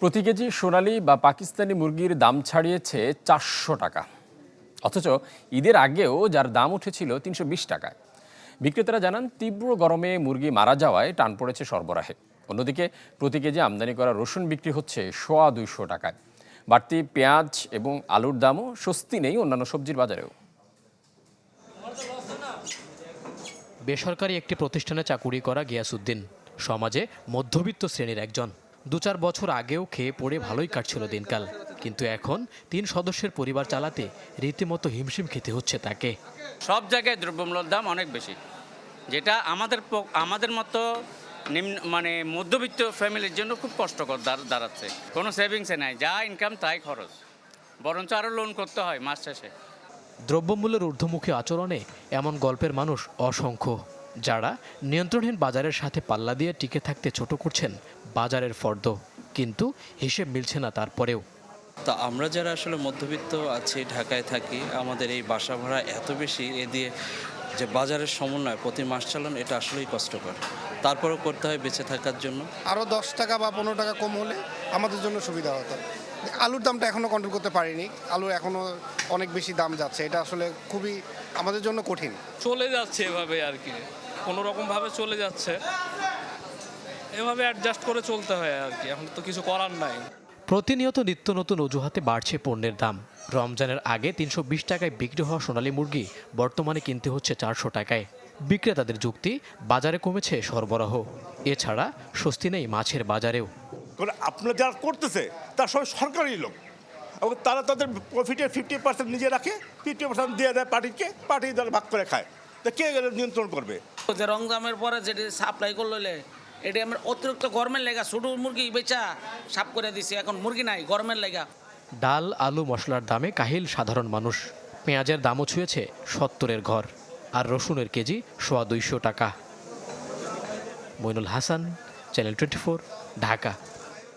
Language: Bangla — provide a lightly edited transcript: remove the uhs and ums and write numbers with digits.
প্রতি কেজি সোনালী বা পাকিস্তানি মুরগির দাম ছাড়িয়েছে ৪০০ টাকা। অথচ ঈদের আগেও যার দাম উঠেছিল ৩২০ টাকায়। বিক্রেতারা জানান, তীব্র গরমে মুরগি মারা যাওয়ায় টান পড়েছে সরবরাহে। অন্যদিকে প্রতি কেজি আমদানি করা রসুন বিক্রি হচ্ছে ২৫০ টাকায়। বাড়তি পেঁয়াজ এবং আলুর দামও স্বস্তি নেই অন্যান্য সবজির বাজারেও। বেসরকারি একটি প্রতিষ্ঠানে চাকুরি করা গিয়াসউদ্দিন সমাজে মধ্যবিত্ত শ্রেণীর একজন। ২-৪ বছর আগেও খেয়ে পড়ে ভালোই কাটছিল দিনকাল, কিন্তু এখন ৩ সদস্যের পরিবার চালাতে রীতিমতো হিমশিম খেতে হচ্ছে তাকে। সব জায়গায় দ্রব্যমূল্যের দাম অনেক বেশি, যেটা আমাদের মতো নিম্ন মধ্যবিত্ত ফ্যামিলির জন্য খুব কষ্টকর দাঁড়াচ্ছে। কোনো সেভিংসে নাই, যা ইনকাম তাই খরচ, বরঞ্চ আরও লোন করতে হয় মাস শেষে। দ্রব্যমূল্যের ঊর্ধ্বমুখী আচরণে এমন গল্পের মানুষ অসংখ্য, যারা নিয়ন্ত্রণহীন বাজারের সাথে পাল্লা দিয়ে টিকে থাকতে ছোট করছেন বাজারের ফর্দ, কিন্তু হিসেব মিলছে না তারপরেও। তা আমরা যারা আসলে মধ্যবিত্ত আছি, ঢাকায় থাকি, আমাদের এই বাসা ভাড়া এত বেশি, এ দিয়ে যে বাজারের সমন্বয় প্রতি মাস চালানো, এটা আসলেই কষ্টকর। তারপরেও করতে হয় বেঁচে থাকার জন্য। আরও 10 টাকা বা 15 টাকা কম হলে আমাদের জন্য সুবিধা হতো। আলুর দামটা এখনও কন্ট্রোল করতে পারিনি, আলু এখনও অনেক বেশি দাম যাচ্ছে, এটা আসলে খুবই আমাদের জন্য কঠিন। চলে যাচ্ছে এভাবে আর কি, কোনো রকমভাবে চলে যাচ্ছে, এভাবে অ্যাডজাস্ট করে চলতে হয় আর কি, এখন তো কিছু করার নাই। প্রতিনিয়ত নিত্য নতুন অজুহাতে বাড়ছে পণ্যের দাম। রমজানের আগে ৩২০ টাকায় বিক্রি হওয়া সোনালী মুরগি বর্তমানে কিনতে হচ্ছে ৪০০ টাকায়। বিক্রেতাদের যুক্তি, বাজারে কমেছে সরবরাহ। এছাড়া স্বস্তি নেই মাছের বাজারেও। আপনারা যারা করতেছে তারা সবাই সরকারি লোক, এবং তারা তাদের প্রফিটের 50% নিজে রাখে, 50% দিয়ে দেয় পার্টিকে, পার্টি তারা ভাগ করে খায়। তা কে নিয়ন্ত্রণ করবে? যে রমজানের পরে যেটি সাপ্লাই করলে এটি আমার অতিরিক্ত গরমের লেগা ছোটো মুরগি বেচা সাপ করে দিছে, এখন মুরগি নাই গরমের লেগা। ডাল, আলু, মশলার দামে কাহিল সাধারণ মানুষ। পেঁয়াজের দামও ছুঁয়েছে ৭০-এর ঘর, আর রসুনের কেজি ২৫০ টাকা। মইনুল হাসান, চ্যানেল 24, ঢাকা।